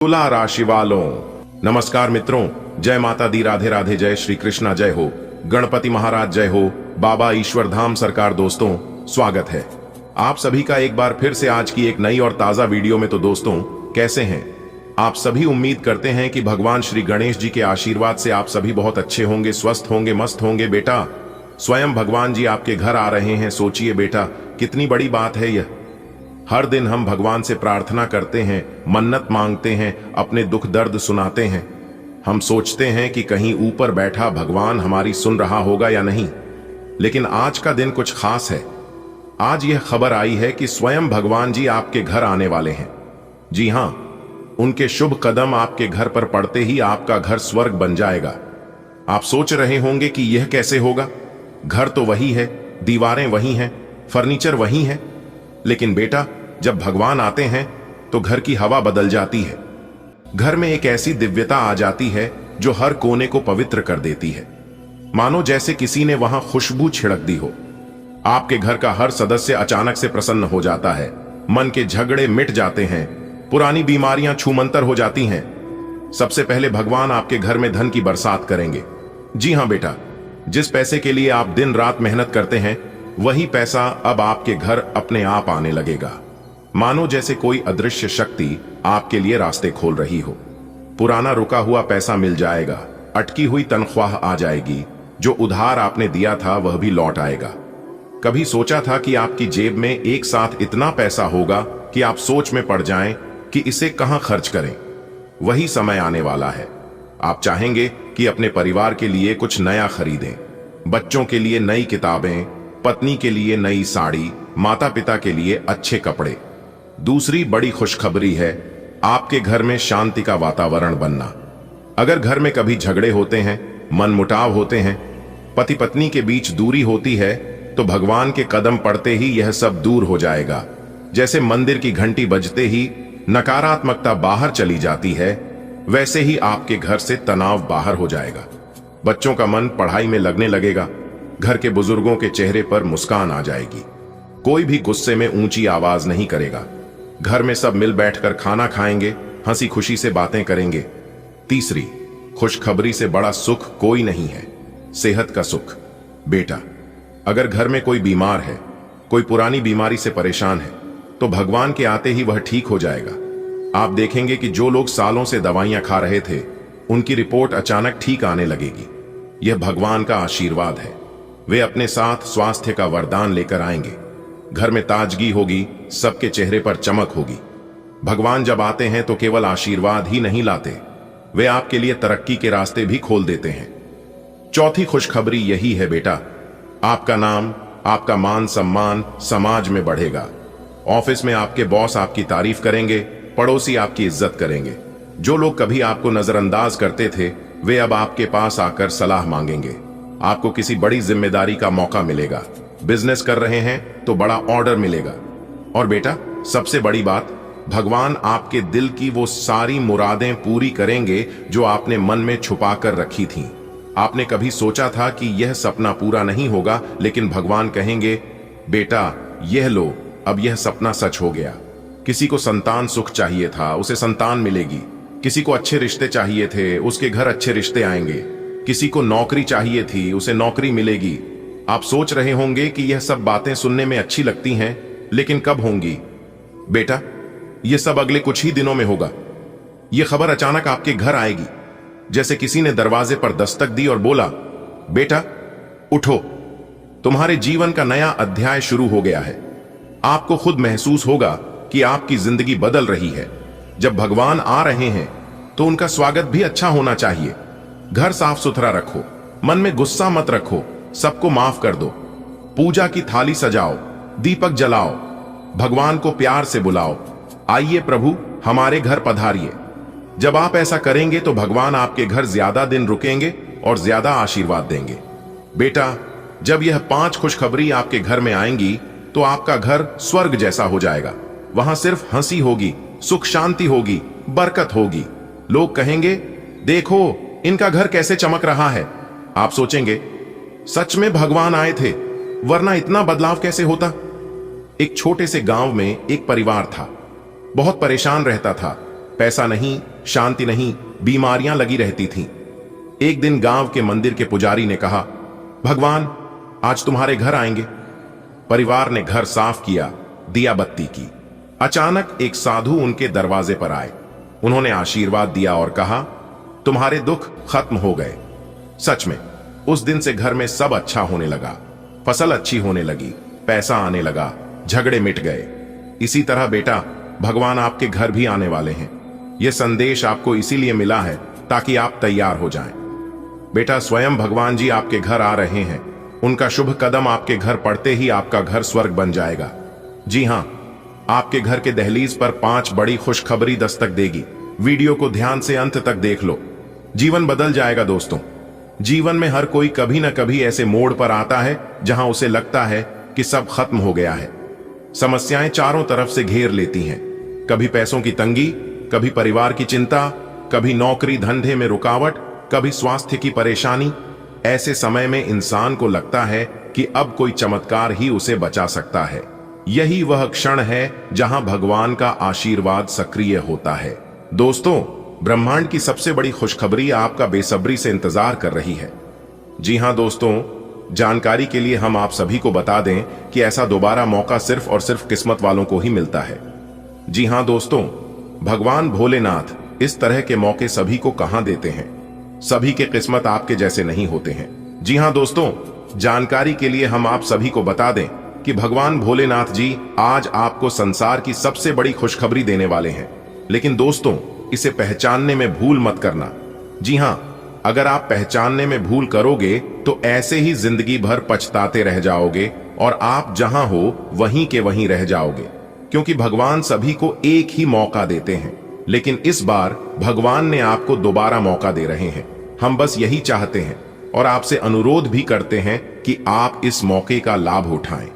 तुला राशि वालों, नमस्कार मित्रों। जय माता दी, राधे राधे, जय श्री कृष्णा, जय हो गणपति महाराज, जय हो बाबा ईश्वर धाम सरकार। दोस्तों, स्वागत है आप सभी का एक बार फिर से आज की एक नई और ताजा वीडियो में। तो दोस्तों, कैसे हैं आप सभी? उम्मीद करते हैं कि भगवान श्री गणेश जी के आशीर्वाद से आप सभी बहुत अच्छे होंगे, स्वस्थ होंगे, मस्त होंगे। बेटा, स्वयं भगवान जी आपके घर आ रहे हैं। सोचिए बेटा, कितनी बड़ी बात है यह। हर दिन हम भगवान से प्रार्थना करते हैं, मन्नत मांगते हैं, अपने दुख दर्द सुनाते हैं। हम सोचते हैं कि कहीं ऊपर बैठा भगवान हमारी सुन रहा होगा या नहीं। लेकिन आज का दिन कुछ खास है। आज यह खबर आई है कि स्वयं भगवान जी आपके घर आने वाले हैं। जी हां, उनके शुभ कदम आपके घर पर पड़ते ही आपका घर स्वर्ग बन जाएगा। आप सोच रहे होंगे कि यह कैसे होगा? घर तो वही है, दीवारें वही हैं, फर्नीचर वही है, लेकिन बेटा, जब भगवान आते हैं तो घर की हवा बदल जाती है। घर में एक ऐसी दिव्यता आ जाती है जो हर कोने को पवित्र कर देती है। मानो जैसे किसी ने वहां खुशबू छिड़क दी हो। आपके घर का हर सदस्य अचानक से प्रसन्न हो जाता है। मन के झगड़े मिट जाते हैं, पुरानी बीमारियां छूमंतर हो जाती हैं। सबसे पहले भगवान आपके घर में धन की बरसात करेंगे। जी हां बेटा, जिस पैसे के लिए आप दिन रात मेहनत करते हैं, वही पैसा अब आपके घर अपने आप आने लगेगा। मानो जैसे कोई अदृश्य शक्ति आपके लिए रास्ते खोल रही हो। पुराना रुका हुआ पैसा मिल जाएगा, अटकी हुई तनख्वाह आ जाएगी, जो उधार आपने दिया था वह भी लौट आएगा। कभी सोचा था कि आपकी जेब में एक साथ इतना पैसा होगा कि आप सोच में पड़ जाएं कि इसे कहां खर्च करें? वही समय आने वाला है। आप चाहेंगे कि अपने परिवार के लिए कुछ नया खरीदें, बच्चों के लिए नई किताबें, पत्नी के लिए नई साड़ी, माता पिता के लिए अच्छे कपड़े। दूसरी बड़ी खुशखबरी है आपके घर में शांति का वातावरण बनना। अगर घर में कभी झगड़े होते हैं, मनमुटाव होते हैं, पति पत्नी के बीच दूरी होती है, तो भगवान के कदम पड़ते ही यह सब दूर हो जाएगा। जैसे मंदिर की घंटी बजते ही नकारात्मकता बाहर चली जाती है, वैसे ही आपके घर से तनाव बाहर हो जाएगा। बच्चों का मन पढ़ाई में लगने लगेगा। घर के बुजुर्गों के चेहरे पर मुस्कान आ जाएगी। कोई भी गुस्से में ऊंची आवाज नहीं करेगा। घर में सब मिल बैठकर खाना खाएंगे, हंसी खुशी से बातें करेंगे। तीसरी खुशखबरी से बड़ा सुख कोई नहीं है, सेहत का सुख। बेटा, अगर घर में कोई बीमार है, कोई पुरानी बीमारी से परेशान है, तो भगवान के आते ही वह ठीक हो जाएगा। आप देखेंगे कि जो लोग सालों से दवाइयां खा रहे थे, उनकी रिपोर्ट अचानक ठीक आने लगेगी। यह भगवान का आशीर्वाद है। वे अपने साथ स्वास्थ्य का वरदान लेकर आएंगे। घर में ताजगी होगी, सबके चेहरे पर चमक होगी। भगवान जब आते हैं तो केवल आशीर्वाद ही नहीं लाते, वे आपके लिए तरक्की के रास्ते भी खोल देते हैं। चौथी खुशखबरी यही है बेटा, आपका नाम, आपका मान सम्मान समाज में बढ़ेगा। ऑफिस में आपके बॉस आपकी तारीफ करेंगे, पड़ोसी आपकी इज्जत करेंगे। जो लोग कभी आपको नजरअंदाज करते थे, वे अब आपके पास आकर सलाह मांगेंगे। आपको किसी बड़ी जिम्मेदारी का मौका मिलेगा। बिजनेस कर रहे हैं तो बड़ा ऑर्डर मिलेगा। और बेटा, सबसे बड़ी बात, भगवान आपके दिल की वो सारी मुरादें पूरी करेंगे जो आपने मन में छुपा कर रखी थीं। आपने कभी सोचा था कि यह सपना पूरा नहीं होगा, लेकिन भगवान कहेंगे, बेटा यह लो, अब यह सपना सच हो गया। किसी को संतान सुख चाहिए था, उसे संतान मिलेगी। किसी को अच्छे रिश्ते चाहिए थे, उसके घर अच्छे रिश्ते आएंगे। किसी को नौकरी चाहिए थी, उसे नौकरी मिलेगी। आप सोच रहे होंगे कि यह सब बातें सुनने में अच्छी लगती हैं, लेकिन कब होंगी? बेटा, यह सब अगले कुछ ही दिनों में होगा। यह खबर अचानक आपके घर आएगी, जैसे किसी ने दरवाजे पर दस्तक दी और बोला, बेटा उठो, तुम्हारे जीवन का नया अध्याय शुरू हो गया है। आपको खुद महसूस होगा कि आपकी जिंदगी बदल रही है। जब भगवान आ रहे हैं तो उनका स्वागत भी अच्छा होना चाहिए। घर साफ सुथरा रखो, मन में गुस्सा मत रखो, सबको माफ कर दो। पूजा की थाली सजाओ, दीपक जलाओ, भगवान को प्यार से बुलाओ, आइए प्रभु हमारे घर पधारिए। जब आप ऐसा करेंगे तो भगवान आपके घर ज्यादा दिन रुकेंगे और ज्यादा आशीर्वाद देंगे। बेटा, जब यह 5 खुशखबरी आपके घर में आएंगी तो आपका घर स्वर्ग जैसा हो जाएगा। वहां सिर्फ हंसी होगी, सुख शांति होगी, बरकत होगी। लोग कहेंगे, देखो इनका घर कैसे चमक रहा है। आप सोचेंगे, सच में भगवान आए थे, वरना इतना बदलाव कैसे होता? एक छोटे से गांव में एक परिवार था। बहुत परेशान रहता था। पैसा नहीं, शांति नहीं, बीमारियां लगी रहती थीं। एक दिन गांव के मंदिर के पुजारी ने कहा, भगवान आज तुम्हारे घर आएंगे। परिवार ने घर साफ किया, दिया बत्ती की। अचानक एक साधु उनके दरवाजे पर आए। उन्होंने आशीर्वाद दिया और कहा, तुम्हारे दुख खत्म हो गए। सच में उस दिन से घर में सब अच्छा होने लगा, फसल अच्छी होने लगी, पैसा आने लगा, झगड़े मिट गए। इसी तरह बेटा, भगवान आपके घर भी आने वाले हैं। यह संदेश आपको इसीलिए मिला है ताकि आप तैयार हो जाएं। बेटा, स्वयं भगवान जी आपके घर आ रहे हैं। उनका शुभ कदम आपके घर पड़ते ही आपका घर स्वर्ग बन जाएगा। जी हां, आपके घर के दहलीज पर 5 बड़ी खुशखबरी दस्तक देगी। वीडियो को ध्यान से अंत तक देख लो, जीवन बदल जाएगा। दोस्तों, जीवन में हर कोई कभी ना कभी ऐसे मोड़ पर आता है जहां उसे लगता है कि सब खत्म हो गया है। समस्याएं चारों तरफ से घेर लेती हैं। कभी पैसों की तंगी, कभी परिवार की चिंता, कभी नौकरी धंधे में रुकावट, कभी स्वास्थ्य की परेशानी। ऐसे समय में इंसान को लगता है कि अब कोई चमत्कार ही उसे बचा सकता है। यही वह क्षण है जहां भगवान का आशीर्वाद सक्रिय होता है। दोस्तों, ब्रह्मांड की सबसे बड़ी खुशखबरी आपका बेसब्री से इंतजार कर रही है। जी हां दोस्तों, जानकारी के लिए हम आप सभी को बता दें कि ऐसा दोबारा मौका सिर्फ और सिर्फ किस्मत वालों को ही मिलता है। जी हां दोस्तों, भगवान भोलेनाथ इस तरह के मौके सभी को कहां देते हैं। सभी के किस्मत आपके जैसे नहीं होते हैं। जी हां दोस्तों, जानकारी के लिए हम आप सभी को बता दें कि भगवान भोलेनाथ जी आज आपको संसार की सबसे बड़ी खुशखबरी देने वाले हैं। लेकिन दोस्तों, इसे पहचानने में भूल मत करना। जी हां, अगर आप पहचानने में भूल करोगे तो ऐसे ही जिंदगी भर पछताते रह जाओगे और आप जहां हो वहीं के वहीं रह जाओगे। क्योंकि भगवान सभी को एक ही मौका देते हैं, लेकिन इस बार भगवान ने आपको दोबारा मौका दे रहे हैं। हम बस यही चाहते हैं और आपसे अनुरोध भी करते हैं कि आप इस मौके का लाभ उठाएं।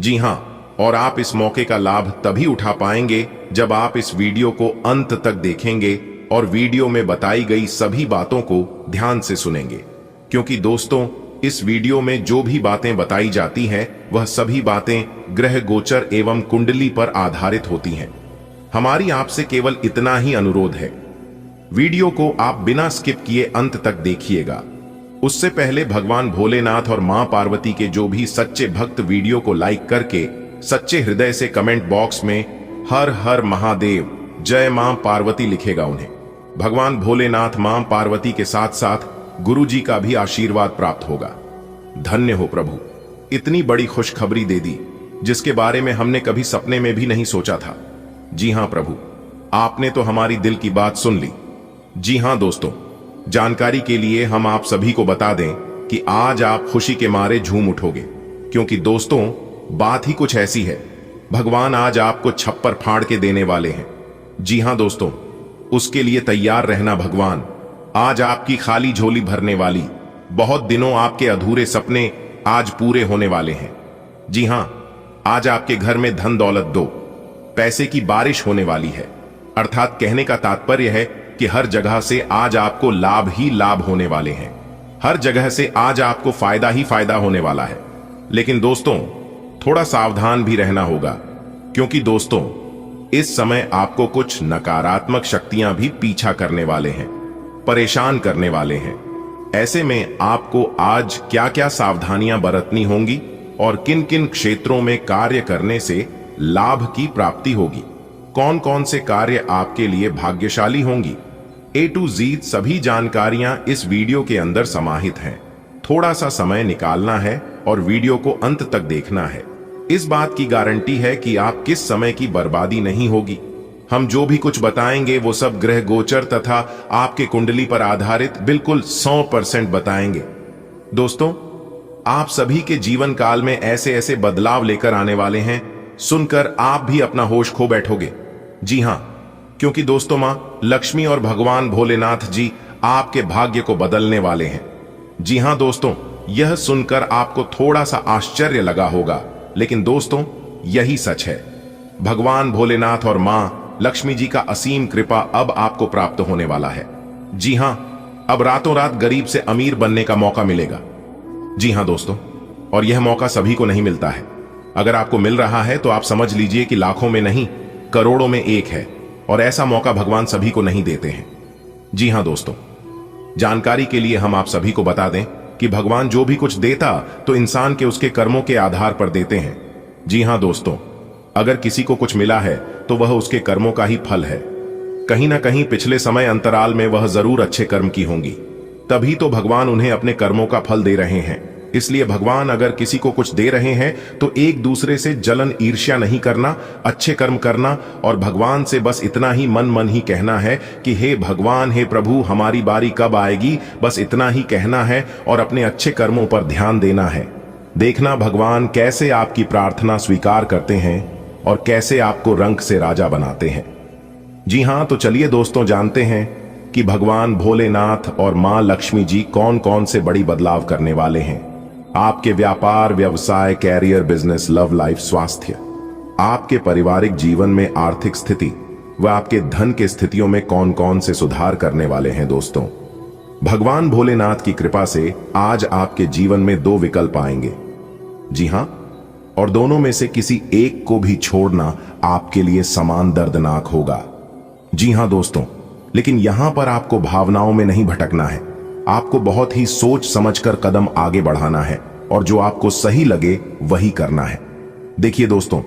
जी हां, और आप इस मौके का लाभ तभी उठा पाएंगे जब आप इस वीडियो को अंत तक देखेंगे और वीडियो में बताई गई सभी बातों को ध्यान से सुनेंगे। क्योंकि दोस्तों, इस वीडियो में जो भी बातें बताई जाती हैं वह सभी बातें ग्रह गोचर एवं कुंडली पर आधारित होती हैं। हमारी आपसे केवल इतना ही अनुरोध है, वीडियो को आप बिना स्किप किए अंत तक देखिएगा। उससे पहले भगवान भोलेनाथ और मां पार्वती के जो भी सच्चे भक्त वीडियो को लाइक करके सच्चे हृदय से कमेंट बॉक्स में हर हर महादेव जय मां पार्वती लिखेगा, उन्हें भगवान भोलेनाथ मां पार्वती के साथ साथ गुरु जी का भी आशीर्वाद प्राप्त होगा। धन्य हो प्रभु, इतनी बड़ी खुशखबरी दे दी जिसके बारे में हमने कभी सपने में भी नहीं सोचा था। जी हां प्रभु, आपने तो हमारी दिल की बात सुन ली। जी हां दोस्तों, जानकारी के लिए हम आप सभी को बता दें कि आज आप खुशी के मारे झूम उठोगे। क्योंकि दोस्तों, बात ही कुछ ऐसी है, भगवान आज आपको छप्पर फाड़ के देने वाले हैं। जी हां दोस्तों, उसके लिए तैयार रहना। भगवान आज आपकी खाली झोली भरने वाली, बहुत दिनों आपके अधूरे सपने आज पूरे होने वाले हैं। जी हां, आज आपके घर में धन दौलत दो पैसे की बारिश होने वाली है। अर्थात कहने का तात्पर्य है कि हर जगह से आज आपको लाभ ही लाभ होने वाले हैं। हर जगह से आज आपको फायदा ही फायदा होने वाला है। लेकिन दोस्तों, थोड़ा सावधान भी रहना होगा। क्योंकि दोस्तों, इस समय आपको कुछ नकारात्मक शक्तियां भी पीछा करने वाले हैं, परेशान करने वाले हैं। ऐसे में आपको आज क्या क्या सावधानियां बरतनी होंगी और किन किन क्षेत्रों में कार्य करने से लाभ की प्राप्ति होगी, कौन कौन से कार्य आपके लिए भाग्यशाली होंगी, A to Z सभी जानकारियां इस वीडियो के अंदर समाहित हैं। थोड़ा सा समय निकालना है और वीडियो को अंत तक देखना है। इस बात की गारंटी है कि आप किस समय की बर्बादी नहीं होगी। हम जो भी कुछ बताएंगे वो सब ग्रह गोचर तथा आपके कुंडली पर आधारित बिल्कुल 100% बताएंगे। दोस्तों, आप सभी के जीवन काल में ऐसे ऐसे बदलाव लेकर आने वाले हैं, सुनकर आप भी अपना होश खो बैठोगे। जी हां, क्योंकि दोस्तों, मां लक्ष्मी और भगवान भोलेनाथ जी आपके भाग्य को बदलने वाले हैं। जी हां दोस्तों, यह सुनकर आपको थोड़ा सा आश्चर्य लगा होगा, लेकिन दोस्तों यही सच है। भगवान भोलेनाथ और मां लक्ष्मी जी का असीम कृपा अब आपको प्राप्त होने वाला है। जी हां, अब रातों रात गरीब से अमीर बनने का मौका मिलेगा। जी हां दोस्तों, और यह मौका सभी को नहीं मिलता है। अगर आपको मिल रहा है तो आप समझ लीजिए कि लाखों में नहीं, करोड़ों में एक है। और ऐसा मौका भगवान सभी को नहीं देते हैं। जी हां दोस्तों, जानकारी के लिए हम आप सभी को बता दें कि भगवान जो भी कुछ देता तो इंसान के उसके कर्मों के आधार पर देते हैं। जी हां दोस्तों, अगर किसी को कुछ मिला है तो वह उसके कर्मों का ही फल है। कहीं ना कहीं पिछले समय अंतराल में वह जरूर अच्छे कर्म की होंगी, तभी तो भगवान उन्हें अपने कर्मों का फल दे रहे हैं। इसलिए भगवान अगर किसी को कुछ दे रहे हैं तो एक दूसरे से जलन ईर्ष्या नहीं करना, अच्छे कर्म करना और भगवान से बस इतना ही मन मन ही कहना है कि हे भगवान, हे प्रभु, हमारी बारी कब आएगी, बस इतना ही कहना है और अपने अच्छे कर्मों पर ध्यान देना है। देखना भगवान कैसे आपकी प्रार्थना स्वीकार करते हैं और कैसे आपको रंग से राजा बनाते हैं। जी हां, तो चलिए दोस्तों जानते हैं कि भगवान भोलेनाथ और मां लक्ष्मी जी कौन कौन से बड़ी बदलाव करने वाले हैं आपके व्यापार, व्यवसाय, कैरियर, बिजनेस, लव लाइफ, स्वास्थ्य, आपके पारिवारिक जीवन में आर्थिक स्थिति व आपके धन के स्थितियों में कौन कौन से सुधार करने वाले हैं। दोस्तों, भगवान भोलेनाथ की कृपा से आज आपके जीवन में 2 विकल्प आएंगे। जी हां, और दोनों में से किसी एक को भी छोड़ना आपके लिए समान दर्दनाक होगा। जी हां दोस्तों, लेकिन यहां पर आपको भावनाओं में नहीं भटकना है। आपको बहुत ही सोच समझकर कदम आगे बढ़ाना है और जो आपको सही लगे वही करना है। देखिए दोस्तों,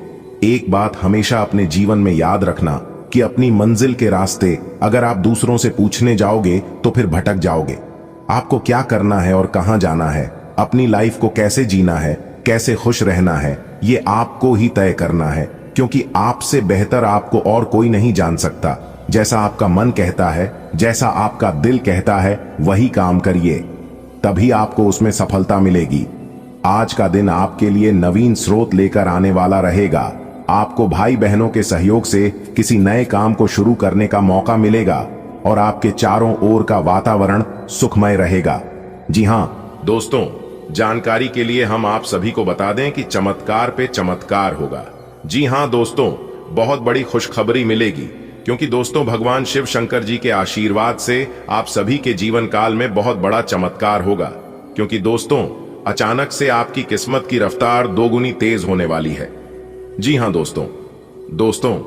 एक बात हमेशा अपने जीवन में याद रखना कि अपनी मंजिल के रास्ते अगर आप दूसरों से पूछने जाओगे तो फिर भटक जाओगे। आपको क्या करना है और कहां जाना है, अपनी लाइफ को कैसे जीना है, कैसे खुश रहना है, ये आपको ही तय करना है, क्योंकि आपसे बेहतर आपको और कोई नहीं जान सकता। जैसा आपका मन कहता है, जैसा आपका दिल कहता है, वही काम करिए, तभी आपको उसमें सफलता मिलेगी। आज का दिन आपके लिए नवीन स्रोत लेकर आने वाला रहेगा। आपको भाई बहनों के सहयोग से किसी नए काम को शुरू करने का मौका मिलेगा और आपके चारों ओर का वातावरण सुखमय रहेगा। जी हां दोस्तों, जानकारी के लिए हम आप सभी को बता दें कि चमत्कार पे चमत्कार होगा। जी हां दोस्तों, बहुत बड़ी खुशखबरी मिलेगी, क्योंकि दोस्तों भगवान शिव शंकर जी के आशीर्वाद से आप सभी के जीवन काल में बहुत बड़ा चमत्कार होगा। क्योंकि दोस्तों, अचानक से आपकी किस्मत की रफ्तार 2 गुनी तेज होने वाली है। जी हां दोस्तों,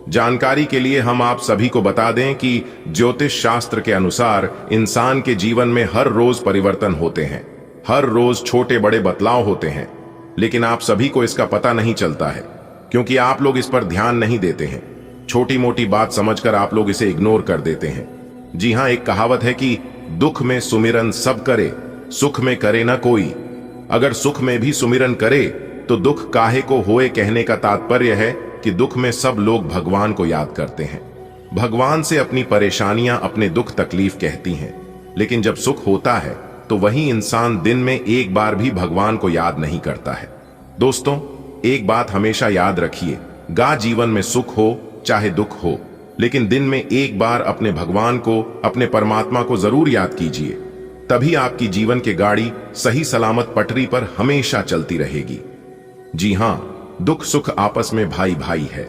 जानकारी के लिए हम आप सभी को बता दें कि ज्योतिष शास्त्र के अनुसार इंसान के जीवन में हर रोज परिवर्तन होते हैं, हर रोज छोटे बड़े बदलाव होते हैं, लेकिन आप सभी को इसका पता नहीं चलता है क्योंकि आप लोग इस पर ध्यान नहीं देते हैं। छोटी मोटी बात समझकर आप लोग इसे इग्नोर कर देते हैं। जी हां, एक कहावत है कि दुख में सुमिरन सब करे, सुख में करे ना कोई। अगर सुख में भी सुमिरन करे तो दुख काहे को होए, कहने का तात्पर्य है कि दुख में सब लोग भगवान को याद करते हैं, भगवान से अपनी परेशानियां, अपने दुख तकलीफ कहती हैं। लेकिन जब सुख होता है तो वही इंसान दिन में एक बार भी भगवान को याद नहीं करता है। दोस्तों, एक बात हमेशा याद रखिए, जीवन में सुख हो चाहे दुख हो, लेकिन दिन में एक बार अपने भगवान को, अपने परमात्मा को जरूर याद कीजिए, तभी आपकी जीवन की गाड़ी सही सलामत पटरी पर हमेशा चलती रहेगी। जी हां, दुख सुख आपस में भाई भाई है।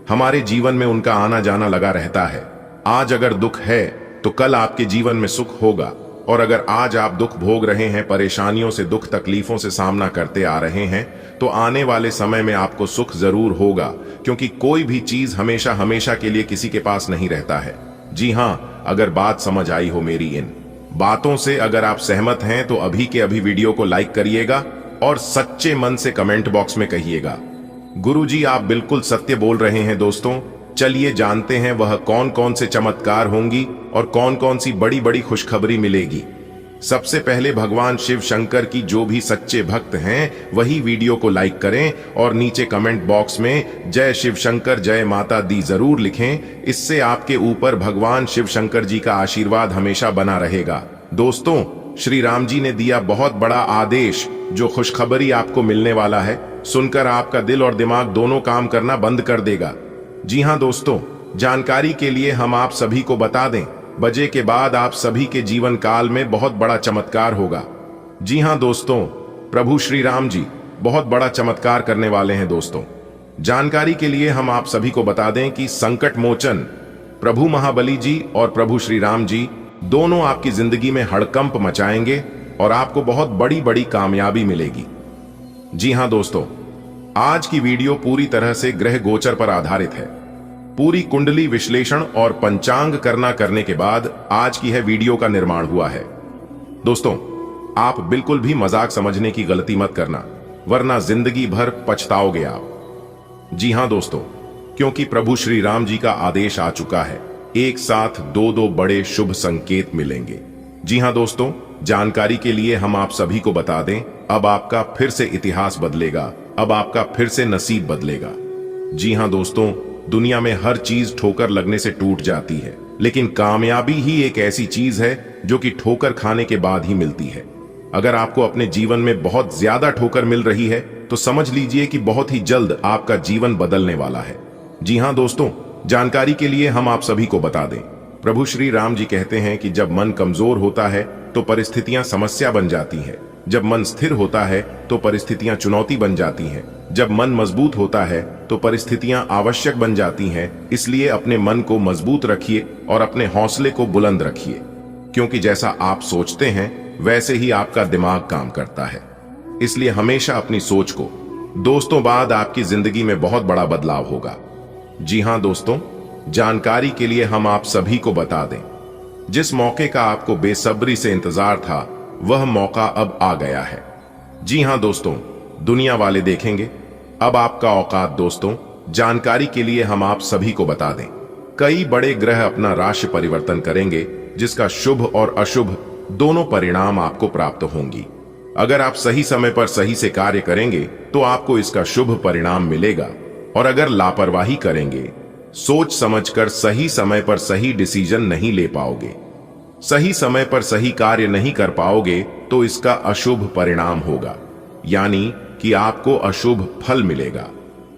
हमारे जीवन में उनका आना जाना लगा रहता है। आज अगर दुख है तो कल आपके जीवन में सुख होगा, और अगर आज आप दुख भोग रहे हैं, परेशानियों से, दुख तकलीफों से सामना करते आ रहे हैं, तो आने वाले समय में आपको सुख जरूर होगा, क्योंकि कोई भी चीज हमेशा हमेशा के लिए किसी के पास नहीं रहता है। जी हां, अगर बात समझ आई हो मेरी इन बातों से, अगर आप सहमत हैं तो अभी के अभी वीडियो को लाइक करिएगा और सच्चे मन से कमेंट बॉक्स में कहिएगा, गुरुजी आप बिल्कुल सत्य बोल रहे हैं। दोस्तों, चलिए जानते हैं वह कौन कौन से चमत्कार होंगी और कौन कौन सी बड़ी बड़ी खुशखबरी मिलेगी। सबसे पहले भगवान शिव शंकर की जो भी सच्चे भक्त हैं वही वीडियो को लाइक करें और नीचे कमेंट बॉक्स में जय शिव शंकर, जय माता दी जरूर लिखें। इससे आपके ऊपर भगवान शिव शंकर जी का आशीर्वाद हमेशा बना रहेगा। दोस्तों, श्री राम जी ने दिया बहुत बड़ा आदेश, जो खुशखबरी आपको मिलने वाला है, सुनकर आपका दिल और दिमाग दोनों काम करना बंद कर देगा। जी हां दोस्तों, जानकारी के लिए हम आप सभी को बता दें, बजे के बाद आप सभी के जीवन काल में बहुत बड़ा चमत्कार होगा। जी हां दोस्तों, प्रभु श्री राम जी बहुत बड़ा चमत्कार करने वाले हैं। दोस्तों, जानकारी के लिए हम आप सभी को बता दें कि संकट मोचन प्रभु महाबली जी और प्रभु श्री राम जी दोनों आपकी जिंदगी में हड़कंप मचाएंगे और आपको बहुत बड़ी बड़ी कामयाबी मिलेगी। जी हां दोस्तों, आज की वीडियो पूरी तरह से ग्रह गोचर पर आधारित है। पूरी कुंडली विश्लेषण और पंचांग करने के बाद आज की है वीडियो का निर्माण हुआ है। दोस्तों, आप बिल्कुल भी मजाक समझने की गलती मत करना, वरना जिंदगी भर पछताओगे आप। जी हां दोस्तों, क्योंकि प्रभु श्री राम जी का आदेश आ चुका है, एक साथ दो बड़े शुभ संकेत मिलेंगे। जी हां दोस्तों, जानकारी के लिए हम आप सभी को बता दें, अब आपका फिर से इतिहास बदलेगा, अब आपका फिर से नसीब बदलेगा। जी हां दोस्तों, दुनिया में हर चीज ठोकर लगने से टूट जाती है, लेकिन कामयाबी ही एक ऐसी चीज है जो कि ठोकर खाने के बाद ही मिलती है। अगर आपको अपने जीवन में बहुत ज्यादा ठोकर मिल रही है तो समझ लीजिए कि बहुत ही जल्द आपका जीवन बदलने वाला है। जी हां दोस्तों, जानकारी के लिए हम आप सभी को बता दें, प्रभु श्री राम जी कहते हैं कि जब मन कमजोर होता है तो परिस्थितियां समस्या बन जाती हैं, जब मन स्थिर होता है तो परिस्थितियां चुनौती बन जाती हैं, जब मन मजबूत होता है तो परिस्थितियां आवश्यक बन जाती हैं। इसलिए अपने मन को मजबूत रखिए और अपने हौसले को बुलंद रखिए, क्योंकि जैसा आप सोचते हैं वैसे ही आपका दिमाग काम करता है। इसलिए हमेशा अपनी सोच को, दोस्तों बाद आपकी जिंदगी में बहुत बड़ा बदलाव होगा। जी हां दोस्तों, जानकारी के लिए हम आप सभी को बता दें, जिस मौके का आपको बेसब्री से इंतजार था वह मौका अब आ गया है। जी हां दोस्तों, दुनिया वाले देखेंगे अब आपका औकात। दोस्तों, जानकारी के लिए हम आप सभी को बता दें, कई बड़े ग्रह अपना राशि परिवर्तन करेंगे, जिसका शुभ और अशुभ दोनों परिणाम आपको प्राप्त होंगी। अगर आप सही समय पर सही से कार्य करेंगे तो आपको इसका शुभ परिणाम मिलेगा, और अगर लापरवाही करेंगे, सोच समझकर सही समय पर सही डिसीजन नहीं ले पाओगे, सही समय पर सही कार्य नहीं कर पाओगे तो इसका अशुभ परिणाम होगा, यानी कि आपको अशुभ फल मिलेगा।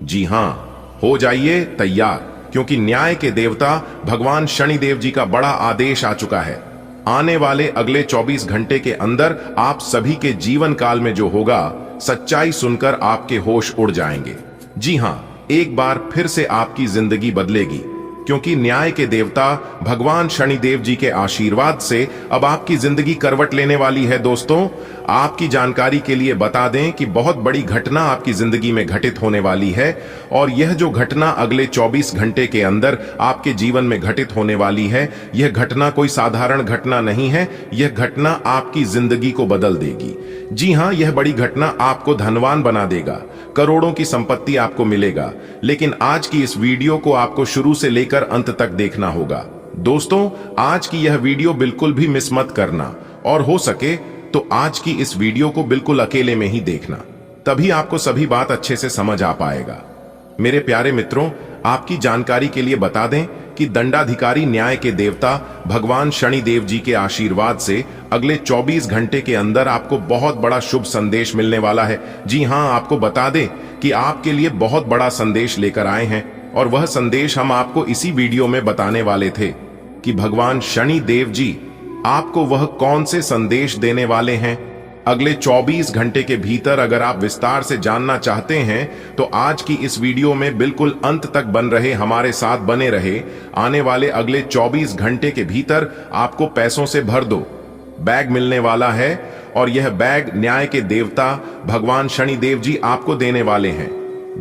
जी हां, हो जाइए तैयार, क्योंकि न्याय के देवता भगवान शनिदेव जी का बड़ा आदेश आ चुका है। आने वाले अगले 24 घंटे के अंदर आप सभी के जीवन काल में जो होगा, सच्चाई सुनकर आपके होश उड़ जाएंगे। जी हां, एक बार फिर से आपकी जिंदगी बदलेगी, क्योंकि न्याय के देवता भगवान शनिदेव जी के आशीर्वाद से अब आपकी जिंदगी करवट लेने वाली है। दोस्तों, आपकी जानकारी के लिए बता दें कि बहुत बड़ी घटना आपकी जिंदगी में घटित होने वाली है, और यह जो घटना अगले 24 घंटे के अंदर आपके जीवन में घटित होने वाली है, यह घटना कोई साधारण घटना नहीं है, यह घटना आपकी जिंदगी को बदल देगी। जी हां, यह बड़ी घटना आपको धनवान बना देगा, करोड़ों की संपत्ति आपको मिलेगा। लेकिन आज की इस वीडियो को आपको शुरू से लेकर अंत तक देखना होगा। दोस्तों, आज की यह वीडियो बिल्कुल भी मिस मत करना, और हो सके तो आज की इस वीडियो को बिल्कुल अकेले में ही देखना, तभी आपको सभी बात अच्छे से समझ आ पाएगा। मेरे प्यारे मित्रों, आपकी जानकारी के लिए बता दें कि दंडाधिकारी न्याय के देवता भगवान शनिदेव जी के आशीर्वाद से अगले 24 घंटे के अंदर आपको बहुत बड़ा शुभ संदेश मिलने वाला है। जी हां, आपको बता दें कि आपके लिए बहुत बड़ा संदेश लेकर आए हैं, और वह संदेश हम आपको इसी वीडियो में बताने वाले थे कि भगवान शनिदेव जी आपको वह कौन से संदेश देने वाले हैं। अगले 24 घंटे के भीतर अगर आप विस्तार से जानना चाहते हैं तो आज की इस वीडियो में बिल्कुल अंत तक बन रहे, हमारे साथ बने रहे। आने वाले अगले 24 घंटे के भीतर आपको पैसों से भर दो बैग मिलने वाला है, और यह बैग न्याय के देवता भगवान शनिदेव जी आपको देने वाले हैं।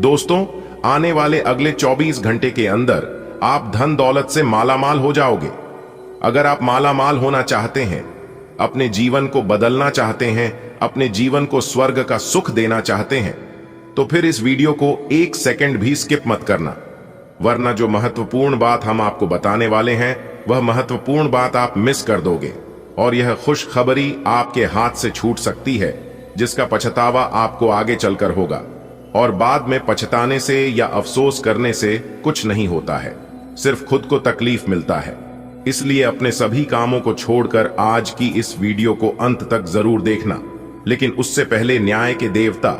दोस्तों, आने वाले अगले 24 घंटे के अंदर आप धन दौलत से मालामाल हो जाओगे। अगर आप मालामाल होना चाहते हैं, अपने जीवन को बदलना चाहते हैं, अपने जीवन को स्वर्ग का सुख देना चाहते हैं, तो फिर इस वीडियो को एक सेकंड भी स्किप मत करना, वरना जो महत्वपूर्ण बात हम आपको बताने वाले हैं वह महत्वपूर्ण बात आप मिस कर दोगे, और यह खुशखबरी आपके हाथ से छूट सकती है, जिसका पछतावा आपको आगे चलकर होगा। और बाद में पछताने से या अफसोस करने से कुछ नहीं होता है, सिर्फ खुद को तकलीफ मिलता है। इसलिए अपने सभी कामों को छोड़कर आज की इस वीडियो को अंत तक जरूर देखना। लेकिन उससे पहले न्याय के देवता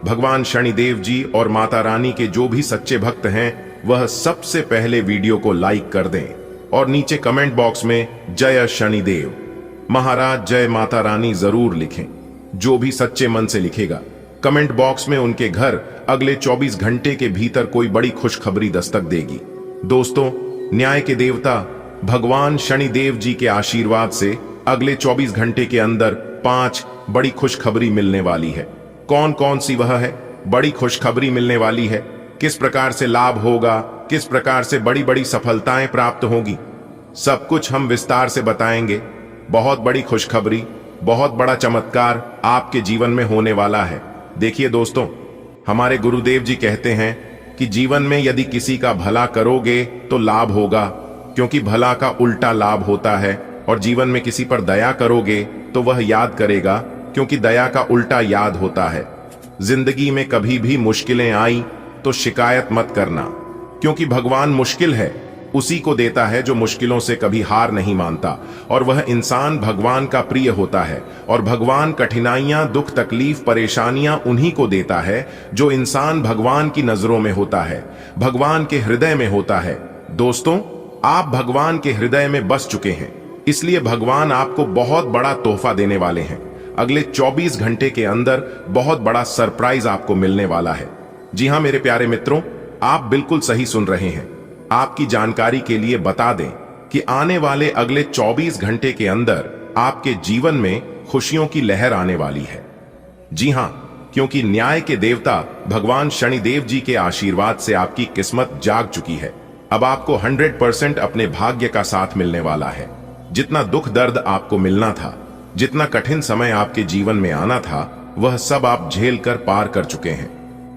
भगवान शनिदेव जी और माता रानी के जो भी सच्चे भक्त हैं, वह सबसे पहले वीडियो को लाइक कर दें और नीचे कमेंट बॉक्स में जय शनिदेव महाराज, जय माता रानी जरूर लिखें। जो भी सच्चे मन से लिखेगा, कमेंट बॉक्स में उनके घर अगले 24 घंटे के भीतर कोई बड़ी खुशखबरी दस्तक देगी। दोस्तों, न्याय के देवता भगवान शनिदेव जी के आशीर्वाद से अगले 24 घंटे के अंदर 5 बड़ी खुशखबरी मिलने वाली है। कौन कौन सी वह है बड़ी खुशखबरी मिलने वाली है, किस प्रकार से लाभ होगा, किस प्रकार से बड़ी बड़ी सफलताएं प्राप्त होंगी, सब कुछ हम विस्तार से बताएंगे। बहुत बड़ी खुशखबरी, बहुत बड़ा चमत्कार आपके जीवन में होने वाला है। देखिए दोस्तों, हमारे गुरुदेव जी कहते हैं कि जीवन में यदि किसी का भला करोगे तो लाभ होगा, क्योंकि भला का उल्टा लाभ होता है। और जीवन में किसी पर दया करोगे तो वह याद करेगा, क्योंकि दया का उल्टा याद होता है। जिंदगी में कभी भी मुश्किलें आई तो शिकायत मत करना, क्योंकि भगवान मुश्किल है उसी को देता है जो मुश्किलों से कभी हार नहीं मानता। और वह इंसान भगवान का प्रिय होता है। और भगवान कठिनाइयां, दुख, तकलीफ, परेशानियां उन्हीं को देता है जो इंसान भगवान की नजरों में होता है, भगवान के हृदय में होता है। दोस्तों, आप भगवान के हृदय में बस चुके हैं, इसलिए भगवान आपको बहुत बड़ा तोहफा देने वाले हैं। अगले 24 घंटे के अंदर बहुत बड़ा सरप्राइज आपको मिलने वाला है। जी हां मेरे प्यारे मित्रों, आप बिल्कुल सही सुन रहे हैं। आपकी जानकारी के लिए बता दें कि आने वाले अगले 24 घंटे के अंदर आपके जीवन में खुशियों की लहर आने वाली है। जी हां, क्योंकि न्याय के देवता भगवान शनिदेव जी के आशीर्वाद से आपकी किस्मत जाग चुकी है। अब आपको 100% अपने भाग्य का साथ मिलने वाला है। जितना दुख दर्द आपको मिलना था, जितना कठिन समय आपके जीवन में आना था, वह सब आप झेल कर पार कर चुके हैं।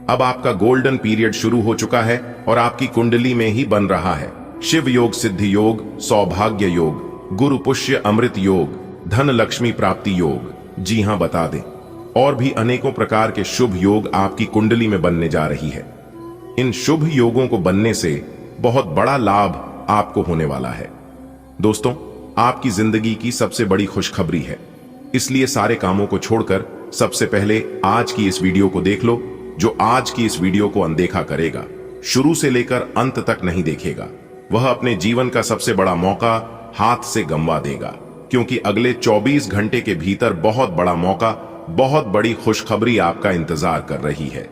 अब आपका गोल्डन पीरियड शुरू हो चुका है और आपकी कुंडली में ही बन रहा है शिव योग, सिद्धि योग, सौभाग्य योग, गुरु पुष्य अमृत योग, धन लक्ष्मी प्राप्ति योग। जी हां, बता दें, और भी अनेकों प्रकार के शुभ योग आपकी कुंडली में बनने जा रही है। इन शुभ योगों को बनने से बहुत बड़ा लाभ आपको होने वाला है। दोस्तों, आपकी जिंदगी की सबसे बड़ी खुशखबरी है, इसलिए सारे कामों को छोड़कर सबसे पहले आज की इस वीडियो को देख लो। जो आज की इस वीडियो को अनदेखा करेगा, शुरू से लेकर अंत तक नहीं देखेगा, वह अपने जीवन का सबसे बड़ा मौका हाथ से गंवा देगा, क्योंकि अगले 24 घंटे के भीतर बहुत बड़ा मौका, बहुत बड़ी खुशखबरी आपका इंतजार कर रही है।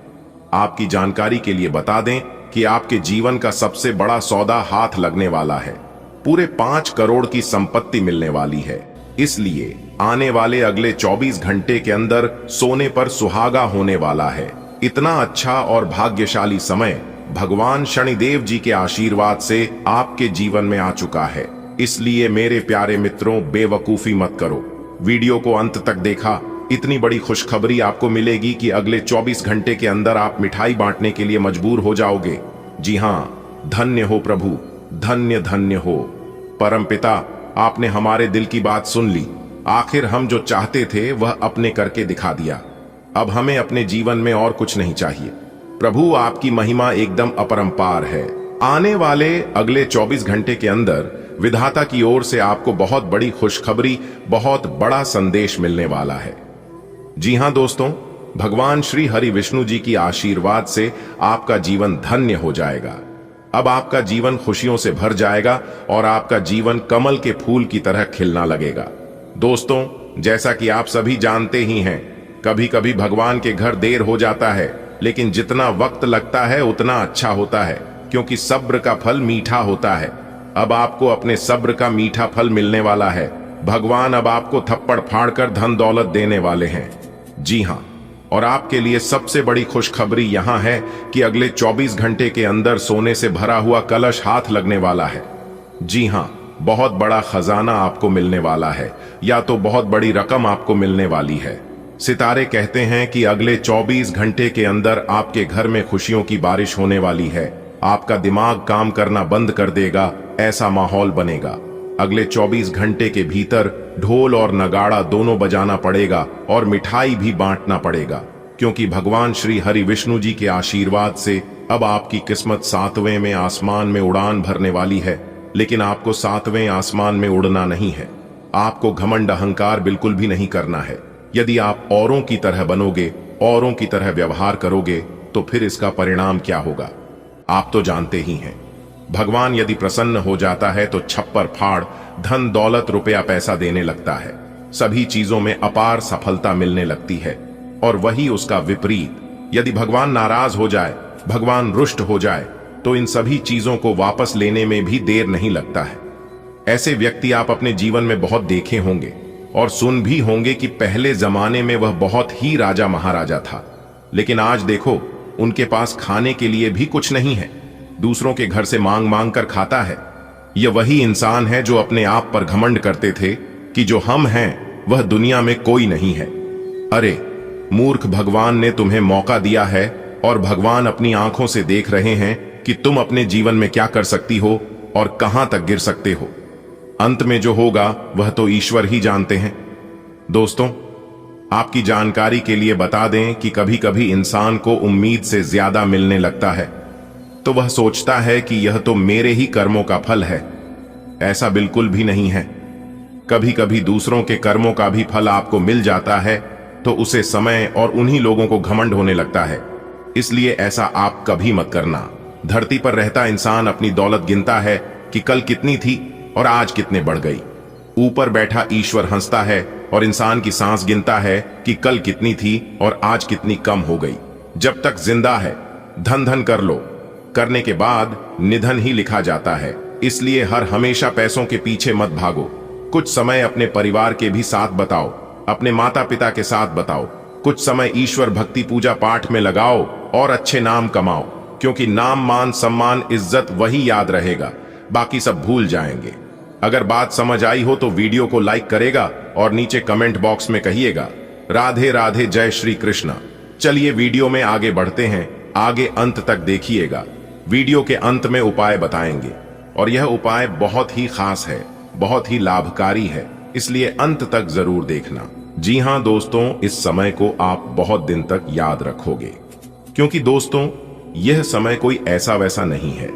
आपकी जानकारी के लिए बता दें कि आपके जीवन का सबसे बड़ा सौदा हाथ लगने वाला है। पूरे 5 करोड़ की संपत्ति मिलने वाली है। इसलिए आने वाले अगले 24 घंटे के अंदर सोने पर सुहागा होने वाला है। इतना अच्छा और भाग्यशाली समय भगवान शनिदेव जी के आशीर्वाद से आपके जीवन में आ चुका है। इसलिए मेरे प्यारे मित्रों, बेवकूफी मत करो। वीडियो को अंत तक देखा, इतनी बड़ी खुशखबरी आपको मिलेगी कि अगले 24 घंटे के अंदर आप मिठाई बांटने के लिए मजबूर हो जाओगे। जी हां, धन्य हो प्रभु, धन्य धन्य हो। परमपिता, आपने हमारे दिल की बात सुन ली। आखिर हम जो चाहते थे वह अपने करके दिखा दिया। अब हमें अपने जीवन में और कुछ नहीं चाहिए। प्रभु, आपकी महिमा एकदम अपरंपार है। आने वाले अगले 24 घंटे के अंदर विधाता की ओर से आपको बहुत बड़ी खुशखबरी, बहुत बड़ा संदेश मिलने वाला है। जी हां दोस्तों, भगवान श्री हरि विष्णु जी की आशीर्वाद से आपका जीवन धन्य हो जाएगा। अब आपका जीवन खुशियों से भर जाएगा और आपका जीवन कमल के फूल की तरह खिलना लगेगा। दोस्तों, जैसा कि आप सभी जानते ही हैं, कभी कभी भगवान के घर देर हो जाता है, लेकिन जितना वक्त लगता है उतना अच्छा होता है, क्योंकि सब्र का फल मीठा होता है। अब आपको अपने सब्र का मीठा फल मिलने वाला है। भगवान अब आपको थप्पड़ फाड़कर धन दौलत देने वाले हैं। जी हां, और आपके लिए सबसे बड़ी खुशखबरी यहां है कि अगले 24 घंटे के अंदर सोने से भरा हुआ कलश हाथ लगने वाला है। जी हां, बहुत बड़ा खजाना आपको मिलने वाला है, या तो बहुत बड़ी रकम आपको मिलने वाली है। सितारे कहते हैं कि अगले 24 घंटे के अंदर आपके घर में खुशियों की बारिश होने वाली है। आपका दिमाग काम करना बंद कर देगा, ऐसा माहौल बनेगा। अगले 24 घंटे के भीतर ढोल और नगाड़ा दोनों बजाना पड़ेगा और मिठाई भी बांटना पड़ेगा, क्योंकि भगवान श्री हरि विष्णु जी के आशीर्वाद से अब आपकी किस्मत 7वें में आसमान में उड़ान भरने वाली है। लेकिन आपको 7वें आसमान में उड़ना नहीं है। आपको घमंड अहंकार बिल्कुल भी नहीं करना है। यदि आप औरों की तरह बनोगे, औरों की तरह व्यवहार करोगे, तो फिर इसका परिणाम क्या होगा आप तो जानते ही हैं। भगवान यदि प्रसन्न हो जाता है तो छप्पर फाड़, धन दौलत, रुपया पैसा देने लगता है। सभी चीजों में अपार सफलता मिलने लगती है। और वही उसका विपरीत, यदि भगवान नाराज हो जाए, भगवान रुष्ट हो जाए, तो इन सभी चीजों को वापस लेने में भी देर नहीं लगता है। ऐसे व्यक्ति आप अपने जीवन में बहुत देखे होंगे और सुन भी होंगे कि पहले जमाने में वह बहुत ही राजा महाराजा था, लेकिन आज देखो उनके पास खाने के लिए भी कुछ नहीं है, दूसरों के घर से मांग मांग कर खाता है। यह वही इंसान है जो अपने आप पर घमंड करते थे कि जो हम हैं वह दुनिया में कोई नहीं है। अरे मूर्ख, भगवान ने तुम्हें मौका दिया है और भगवान अपनी आंखों से देख रहे हैं कि तुम अपने जीवन में क्या कर सकती हो और कहां तक गिर सकते हो। अंत में जो होगा वह तो ईश्वर ही जानते हैं। दोस्तों, आपकी जानकारी के लिए बता दें कि कभी कभी इंसान को उम्मीद से ज्यादा मिलने लगता है तो वह सोचता है कि यह तो मेरे ही कर्मों का फल है। ऐसा बिल्कुल भी नहीं है। कभी कभी दूसरों के कर्मों का भी फल आपको मिल जाता है तो उसे समय और उन्हीं लोगों को घमंड होने लगता है। इसलिए ऐसा आप कभी मत करना। धरती पर रहता इंसान अपनी दौलत गिनता है कि कल कितनी थी और आज कितने बढ़ गई। ऊपर बैठा ईश्वर हंसता है और इंसान की सांस गिनता है कि कल कितनी थी और आज कितनी कम हो गई। जब तक जिंदा है धन धन कर लो, करने के बाद निधन ही लिखा जाता है। इसलिए हर हमेशा पैसों के पीछे मत भागो। कुछ समय अपने परिवार के भी साथ बताओ, अपने माता पिता के साथ बताओ। कुछ समय ईश्वर भक्ति पूजा पाठ में लगाओ और अच्छे नाम कमाओ, क्योंकि नाम मान सम्मान इज्जत वही याद रहेगा, बाकी सब भूल जाएंगे। अगर बात समझ आई हो तो वीडियो को लाइक करेगा और नीचे कमेंट बॉक्स में कहिएगा राधे राधे जय श्री कृष्ण। चलिए वीडियो में आगे बढ़ते हैं, आगे अंत तक देखिएगा। वीडियो के अंत में उपाय बताएंगे और यह उपाय बहुत ही खास है, बहुत ही लाभकारी है, इसलिए अंत तक जरूर देखना। जी हां दोस्तों, इस समय को आप बहुत दिन तक याद रखोगे, क्योंकि दोस्तों यह समय कोई ऐसा वैसा नहीं है।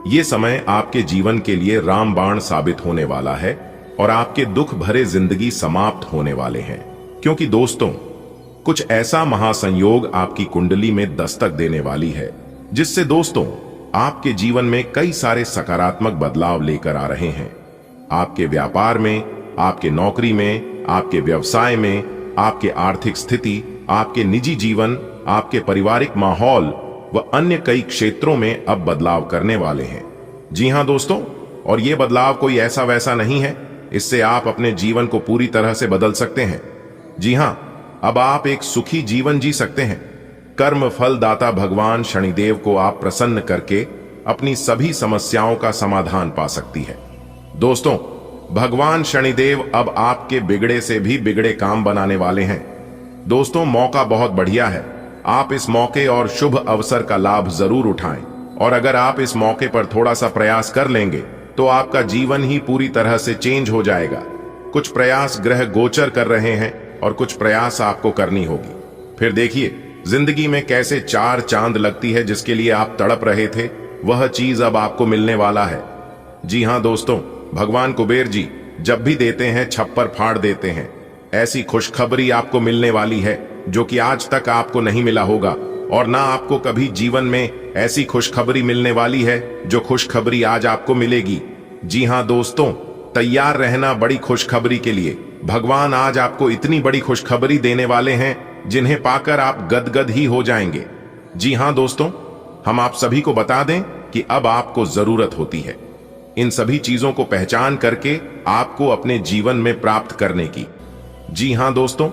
यह समय आपके जीवन के लिए रामबाण साबित होने वाला है और आपके दुख भरे जिंदगी समाप्त होने वाले हैं। क्योंकि दोस्तों कुछ ऐसा महासंयोग आपकी कुंडली में दस्तक देने वाली है जिससे दोस्तों आपके जीवन में कई सारे सकारात्मक बदलाव लेकर आ रहे हैं। आपके व्यापार में, आपके नौकरी में, आपके व्यवसाय में, आपके आर्थिक स्थिति, आपके निजी जीवन, आपके पारिवारिक माहौल व अन्य कई क्षेत्रों में अब बदलाव करने वाले हैं। जी हां दोस्तों, और ये बदलाव कोई ऐसा वैसा नहीं है, इससे आप अपने जीवन को पूरी तरह से बदल सकते हैं। जी हां, अब आप एक सुखी जीवन जी सकते हैं। कर्म फल दाता भगवान शनिदेव को आप प्रसन्न करके अपनी सभी समस्याओं का समाधान पा सकती है। दोस्तों, भगवान शनिदेव अब आपके बिगड़े से भी बिगड़े काम बनाने वाले हैं। दोस्तों, मौका बहुत बढ़िया है। आप इस मौके और शुभ अवसर का लाभ जरूर उठाएं, और अगर आप इस मौके पर थोड़ा सा प्रयास कर लेंगे तो आपका जीवन ही पूरी तरह से चेंज हो जाएगा। कुछ प्रयास ग्रह गोचर कर रहे हैं और कुछ प्रयास आपको करनी होगी। फिर देखिए जिंदगी में कैसे चार चांद लगती है। जिसके लिए आप तड़प रहे थे वह चीज अब आपको मिलने वाला है। जी हां दोस्तों, भगवान कुबेर जी जब भी देते हैं छप्पर फाड़ देते हैं। ऐसी खुशखबरी आपको मिलने वाली है जो कि आज तक आपको नहीं मिला होगा, और ना आपको कभी जीवन में ऐसी खुशखबरी मिलने वाली है जो खुशखबरी आज आपको मिलेगी। जी हां दोस्तों, तैयार रहना बड़ी खुशखबरी के लिए। भगवान आज आपको इतनी बड़ी खुशखबरी देने वाले हैं जिन्हें पाकर आप गदगद ही हो जाएंगे। जी हां दोस्तों, हम आप सभी को बता दें कि अब आपको जरूरत होती है इन सभी चीजों को पहचान करके आपको अपने जीवन में प्राप्त करने की। जी हां दोस्तों,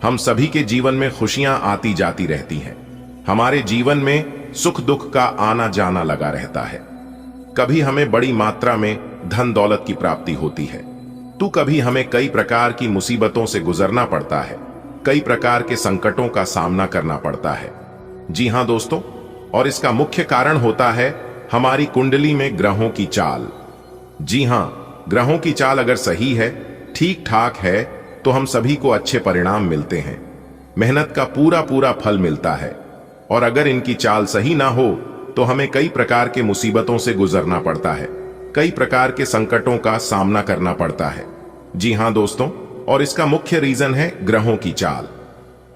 हम सभी के जीवन में खुशियां आती जाती रहती हैं। हमारे जीवन में सुख दुख का आना जाना लगा रहता है। कभी हमें बड़ी मात्रा में धन दौलत की प्राप्ति होती है तो कभी हमें कई प्रकार की मुसीबतों से गुजरना पड़ता है, कई प्रकार के संकटों का सामना करना पड़ता है। जी हां दोस्तों, और इसका मुख्य कारण होता है हमारी कुंडली में ग्रहों की चाल। जी हां, ग्रहों की चाल अगर सही है, ठीक ठाक है, तो हम सभी को अच्छे परिणाम मिलते हैं, मेहनत का पूरा पूरा फल मिलता है। और अगर इनकी चाल सही ना हो तो हमें कई प्रकार के मुसीबतों से गुजरना पड़ता है, कई प्रकार के संकटों का सामना करना पड़ता है। जी हां दोस्तों, और इसका मुख्य रीजन है ग्रहों की चाल।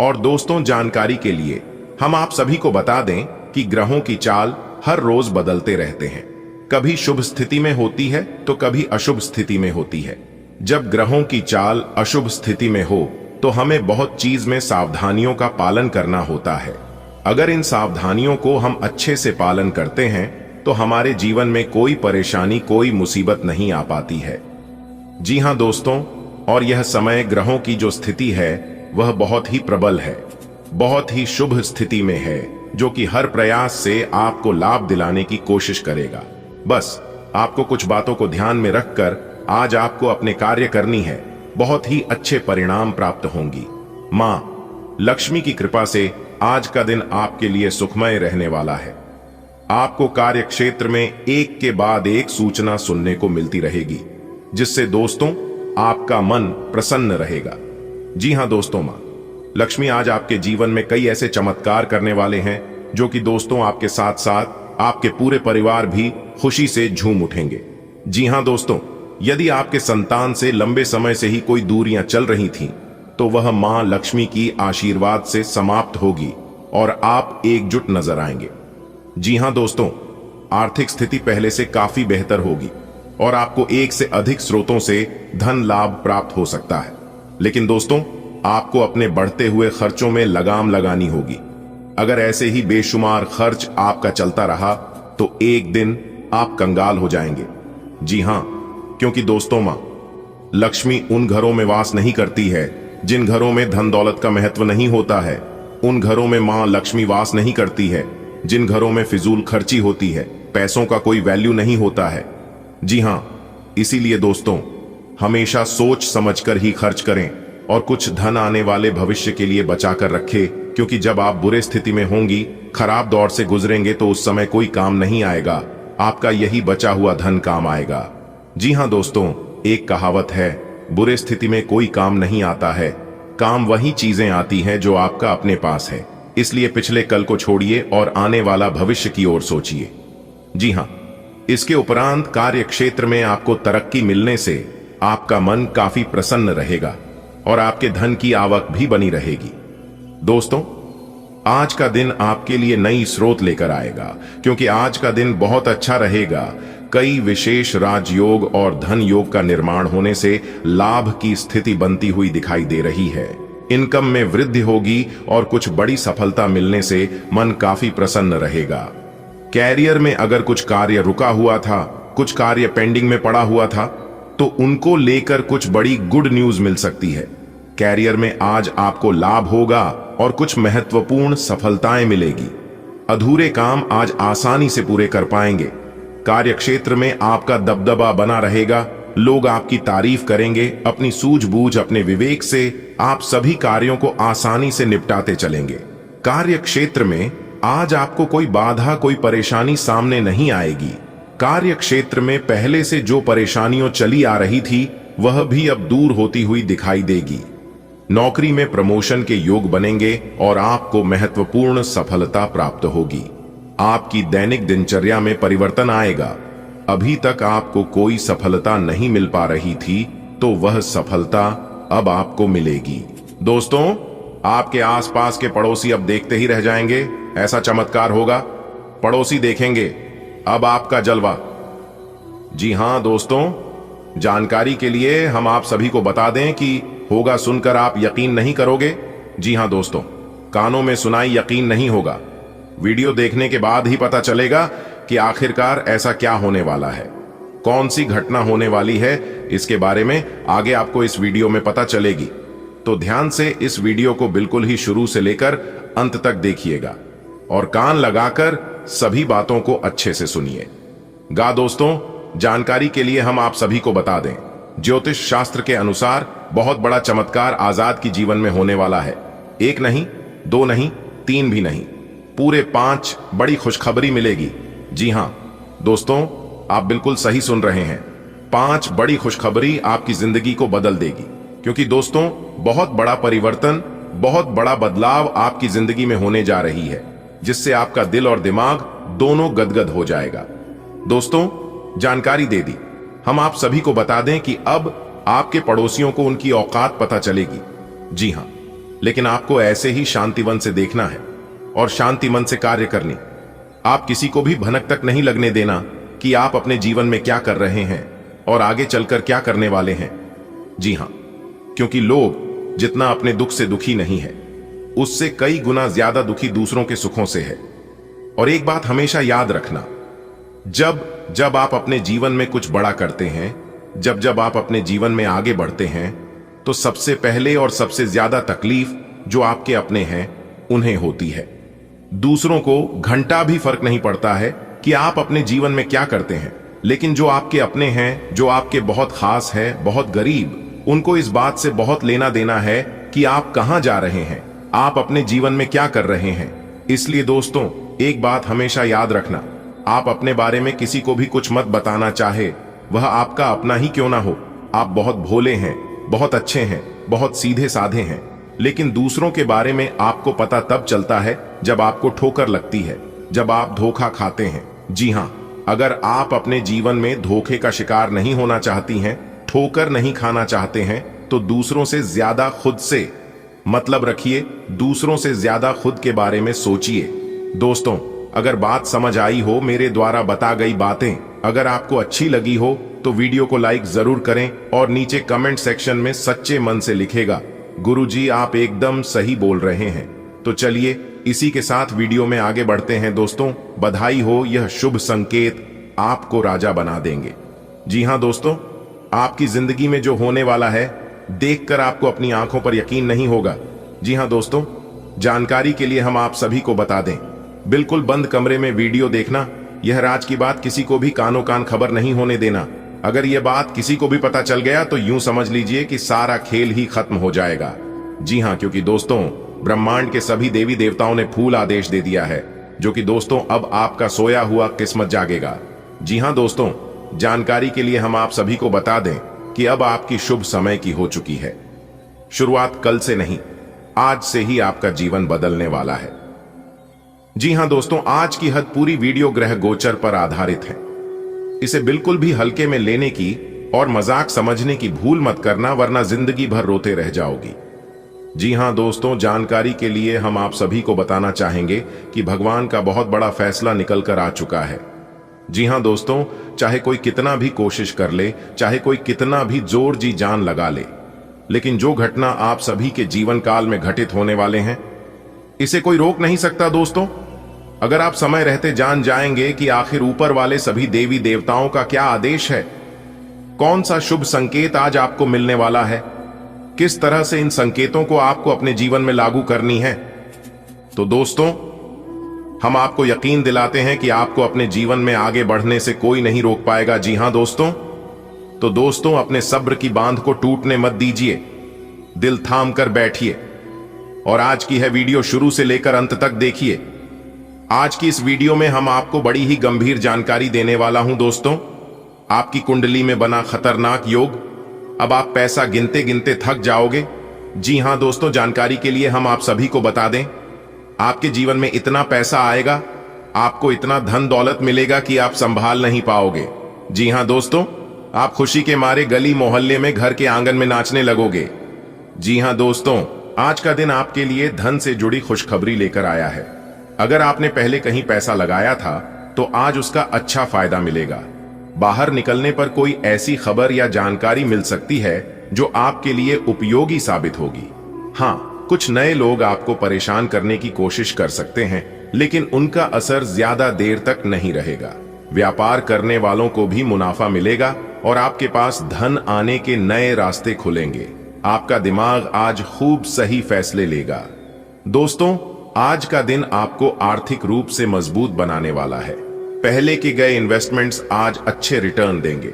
और दोस्तों, जानकारी के लिए हम आप सभी को बता दें कि ग्रहों की चाल हर रोज बदलते रहते हैं। कभी शुभ स्थिति में होती है तो कभी अशुभ स्थिति में होती है। जब ग्रहों की चाल अशुभ स्थिति में हो तो हमें बहुत चीज में सावधानियों का पालन करना होता है। अगर इन सावधानियों को हम अच्छे से पालन करते हैं तो हमारे जीवन में कोई परेशानी, कोई मुसीबत नहीं आ पाती है। जी हां दोस्तों, और यह समय ग्रहों की जो स्थिति है वह बहुत ही प्रबल है, बहुत ही शुभ स्थिति में है। जो कि हर प्रयास से आपको लाभ दिलाने की कोशिश करेगा। बस आपको कुछ बातों को ध्यान में रखकर आज आपको अपने कार्य करनी है, बहुत ही अच्छे परिणाम प्राप्त होंगी। मां लक्ष्मी की कृपा से आज का दिन आपके लिए सुखमय रहने वाला है। आपको कार्य क्षेत्र में एक के बाद एक सूचना सुनने को मिलती रहेगी, जिससे दोस्तों आपका मन प्रसन्न रहेगा। जी हां दोस्तों, मां लक्ष्मी आज आपके जीवन में कई ऐसे चमत्कार करने वाले हैं जो कि दोस्तों आपके साथ साथ आपके पूरे परिवार भी खुशी से झूम उठेंगे। जी हां दोस्तों, यदि आपके संतान से लंबे समय से ही कोई दूरियां चल रही थीं, तो वह मां लक्ष्मी की आशीर्वाद से समाप्त होगी और आप एकजुट नजर आएंगे। जी हां दोस्तों, आर्थिक स्थिति पहले से काफी बेहतर होगी और आपको एक से अधिक स्रोतों से धन लाभ प्राप्त हो सकता है। लेकिन दोस्तों, आपको अपने बढ़ते हुए खर्चों में लगाम लगानी होगी। अगर ऐसे ही बेशुमार खर्च आपका चलता रहा तो एक दिन आप कंगाल हो जाएंगे। जी हां, क्योंकि दोस्तों मां लक्ष्मी उन घरों में वास नहीं करती है जिन घरों में धन दौलत का महत्व नहीं होता है। उन घरों में मां लक्ष्मी वास नहीं करती है जिन घरों में फिजूल खर्ची होती है, पैसों का कोई वैल्यू नहीं होता है। जी हां, इसीलिए दोस्तों हमेशा सोच समझकर ही खर्च करें और कुछ धन आने वाले भविष्य के लिए बचा कर रखें, क्योंकि जब आप बुरे स्थिति में होंगी, खराब दौर से गुजरेंगे, तो उस समय कोई काम नहीं आएगा, आपका यही बचा हुआ धन काम आएगा। जी हां दोस्तों, एक कहावत है, बुरे स्थिति में कोई काम नहीं आता है, काम वही चीजें आती हैं जो आपका अपने पास है। इसलिए पिछले कल को छोड़िए और आने वाला भविष्य की ओर सोचिए। जी हां, इसके उपरांत कार्य क्षेत्र में आपको तरक्की मिलने से आपका मन काफी प्रसन्न रहेगा और आपके धन की आवक भी बनी रहेगी। दोस्तों, आज का दिन आपके लिए नई स्रोत लेकर आएगा, क्योंकि आज का दिन बहुत अच्छा रहेगा। कई विशेष राजयोग और धन योग का निर्माण होने से लाभ की स्थिति बनती हुई दिखाई दे रही है। इनकम में वृद्धि होगी और कुछ बड़ी सफलता मिलने से मन काफी प्रसन्न रहेगा। कैरियर में अगर कुछ कार्य रुका हुआ था, कुछ कार्य पेंडिंग में पड़ा हुआ था, तो उनको लेकर कुछ बड़ी गुड न्यूज मिल सकती है। कैरियर में आज आपको लाभ होगा और कुछ महत्वपूर्ण सफलताएं मिलेगी। अधूरे काम आज आसानी से पूरे कर पाएंगे। कार्य क्षेत्र में आपका दबदबा बना रहेगा, लोग आपकी तारीफ करेंगे। अपनी सूझबूझ, अपने विवेक से आप सभी कार्यों को आसानी से निपटाते चलेंगे। कार्य क्षेत्र में आज आपको कोई बाधा, कोई परेशानी सामने नहीं आएगी। कार्य क्षेत्र में पहले से जो परेशानियों चली आ रही थी, वह भी अब दूर होती हुई दिखाई देगी। नौकरी में प्रमोशन के योग बनेंगे और आपको महत्वपूर्ण सफलता प्राप्त होगी। आपकी दैनिक दिनचर्या में परिवर्तन आएगा। अभी तक आपको कोई सफलता नहीं मिल पा रही थी, तो वह सफलता अब आपको मिलेगी। दोस्तों, आपके आसपास के पड़ोसी अब देखते ही रह जाएंगे, ऐसा चमत्कार होगा। पड़ोसी देखेंगे अब आपका जलवा। जी हां दोस्तों, जानकारी के लिए हम आप सभी को बता दें कि होगा सुनकर आप यकीन नहीं करोगे। जी हां दोस्तों, कानों में सुनाई यकीन नहीं होगा, वीडियो देखने के बाद ही पता चलेगा कि आखिरकार ऐसा क्या होने वाला है, कौन सी घटना होने वाली है। इसके बारे में आगे आपको इस वीडियो में पता चलेगी, तो ध्यान से इस वीडियो को बिल्कुल ही शुरू से लेकर अंत तक देखिएगा और कान लगाकर सभी बातों को अच्छे से सुनिए। दोस्तों, जानकारी के लिए हम आप सभी को बता दें, ज्योतिष शास्त्र के अनुसार बहुत बड़ा चमत्कार आजाद की जीवन में होने वाला है। एक नहीं, दो नहीं, तीन भी नहीं, पूरे 5 बड़ी खुशखबरी मिलेगी। जी हां दोस्तों, आप बिल्कुल सही सुन रहे हैं, 5 बड़ी खुशखबरी आपकी जिंदगी को बदल देगी। क्योंकि दोस्तों, बहुत बड़ा परिवर्तन, बहुत बड़ा बदलाव आपकी जिंदगी में होने जा रही है, जिससे आपका दिल और दिमाग दोनों गदगद हो जाएगा। दोस्तों, जानकारी दे दी, हम आप सभी को बता दें कि अब आपके पड़ोसियों को उनकी औकात पता चलेगी। जी हां, लेकिन आपको ऐसे ही शांतिवन से देखना है और शांति मन से कार्य करनी। आप किसी को भी भनक तक नहीं लगने देना कि आप अपने जीवन में क्या कर रहे हैं और आगे चलकर क्या करने वाले हैं। जी हां, क्योंकि लोग जितना अपने दुख से दुखी नहीं है, उससे कई गुना ज्यादा दुखी दूसरों के सुखों से है। और एक बात हमेशा याद रखना, जब जब आप अपने जीवन में कुछ बड़ा करते हैं, जब जब आप अपने जीवन में आगे बढ़ते हैं, तो सबसे पहले और सबसे ज्यादा तकलीफ जो आपके अपने हैं उन्हें होती है। दूसरों को घंटा भी फर्क नहीं पड़ता है कि आप अपने जीवन में क्या करते हैं, लेकिन जो आपके अपने हैं, जो आपके बहुत खास है, बहुत गरीब, उनको इस बात से बहुत लेना देना है कि आप कहां जा रहे हैं, आप अपने जीवन में क्या कर रहे हैं। इसलिए दोस्तों, एक बात हमेशा याद रखना, आप अपने बारे में किसी को भी कुछ मत बताना, चाहे वह आपका अपना ही क्यों ना हो। आप बहुत भोले हैं, बहुत अच्छे हैं, बहुत सीधे साधे हैं, लेकिन दूसरों के बारे में आपको पता तब चलता है जब आपको ठोकर लगती है, जब आप धोखा खाते हैं। जी हां, अगर आप अपने जीवन में धोखे का शिकार नहीं होना चाहती हैं, ठोकर नहीं खाना चाहते हैं, तो दूसरों से ज्यादा खुद से मतलब रखिए, दूसरों से ज्यादा खुद के बारे में सोचिए। दोस्तों, अगर बात समझ आई हो, मेरे द्वारा बता गई बातें अगर आपको अच्छी लगी हो, तो वीडियो को लाइक जरूर करें और नीचे कमेंट सेक्शन में सच्चे मन से लिखेगा, गुरुजी आप एकदम सही बोल रहे हैं। तो चलिए इसी के साथ वीडियो में आगे बढ़ते हैं। दोस्तों, बधाई हो, यह शुभ संकेत आपको राजा बना देंगे। जी हां दोस्तों, आपकी जिंदगी में जो होने वाला है, देखकर आपको अपनी आंखों पर यकीन नहीं होगा। जी हां दोस्तों, जानकारी के लिए हम आप सभी को बता दें, बिल्कुल बंद कमरे में वीडियो देखना, यह राज की बात किसी को भी कानो कान खबर नहीं होने देना। अगर यह बात किसी को भी पता चल गया तो यूं समझ लीजिए कि सारा खेल ही खत्म हो जाएगा। जी हां, क्योंकि दोस्तों, ब्रह्मांड के सभी देवी देवताओं ने फूल आदेश दे दिया है, जो कि दोस्तों अब आपका सोया हुआ किस्मत जागेगा। जी हां दोस्तों, जानकारी के लिए हम आप सभी को बता दें कि अब आपकी शुभ समय की हो चुकी है। शुरुआत कल से नहीं, आज से ही आपका जीवन बदलने वाला है। जी हां दोस्तों, आज की हद पूरी वीडियो ग्रह गोचर पर आधारित है। इसे बिल्कुल भी हल्के में लेने की और मजाक समझने की भूल मत करना, वरना जिंदगी भर रोते रह जाओगी। जी हां दोस्तों, जानकारी के लिए हम आप सभी को बताना चाहेंगे कि भगवान का बहुत बड़ा फैसला निकल कर आ चुका है। जी हां दोस्तों, चाहे कोई कितना भी कोशिश कर ले, चाहे कोई कितना भी जोर जी जान लगा ले, लेकिन जो घटना आप सभी के जीवन काल में घटित होने वाले हैं, इसे कोई रोक नहीं सकता। दोस्तों, अगर आप समय रहते जान जाएंगे कि आखिर ऊपर वाले सभी देवी देवताओं का क्या आदेश है, कौन सा शुभ संकेत आज आपको मिलने वाला है, किस तरह से इन संकेतों को आपको अपने जीवन में लागू करनी है, तो दोस्तों हम आपको यकीन दिलाते हैं कि आपको अपने जीवन में आगे बढ़ने से कोई नहीं रोक पाएगा। जी हां दोस्तों, तो दोस्तों अपने सब्र की बांध को टूटने मत दीजिए, दिल थाम कर बैठिए और आज की है वीडियो शुरू से लेकर अंत तक देखिए। आज की इस वीडियो में हम आपको बड़ी ही गंभीर जानकारी देने वाला हूं। दोस्तों, आपकी कुंडली में बना खतरनाक योग, अब आप पैसा गिनते गिनते थक जाओगे। जी हां दोस्तों, जानकारी के लिए हम आप सभी को बता दें, आपके जीवन में इतना पैसा आएगा, आपको इतना धन दौलत मिलेगा कि आप संभाल नहीं पाओगे। जी हां दोस्तों, आप खुशी के मारे गली मोहल्ले में, घर के आंगन में नाचने लगोगे। जी हां दोस्तों, आज का दिन आपके लिए धन से जुड़ी खुशखबरी लेकर आया है। अगर आपने पहले कहीं पैसा लगाया था तो आज उसका अच्छा फायदा मिलेगा। बाहर निकलने पर कोई ऐसी खबर या जानकारी मिल सकती है जो आपके लिए उपयोगी साबित होगी। हां, कुछ नए लोग आपको परेशान करने की कोशिश कर सकते हैं, लेकिन उनका असर ज्यादा देर तक नहीं रहेगा। व्यापार करने वालों को भी मुनाफा मिलेगा और आपके पास धन आने के नए रास्ते खुलेंगे। आपका दिमाग आज खूब सही फैसले लेगा। दोस्तों, आज का दिन आपको आर्थिक रूप से मजबूत बनाने वाला है। पहले के गए इन्वेस्टमेंट्स आज अच्छे रिटर्न देंगे।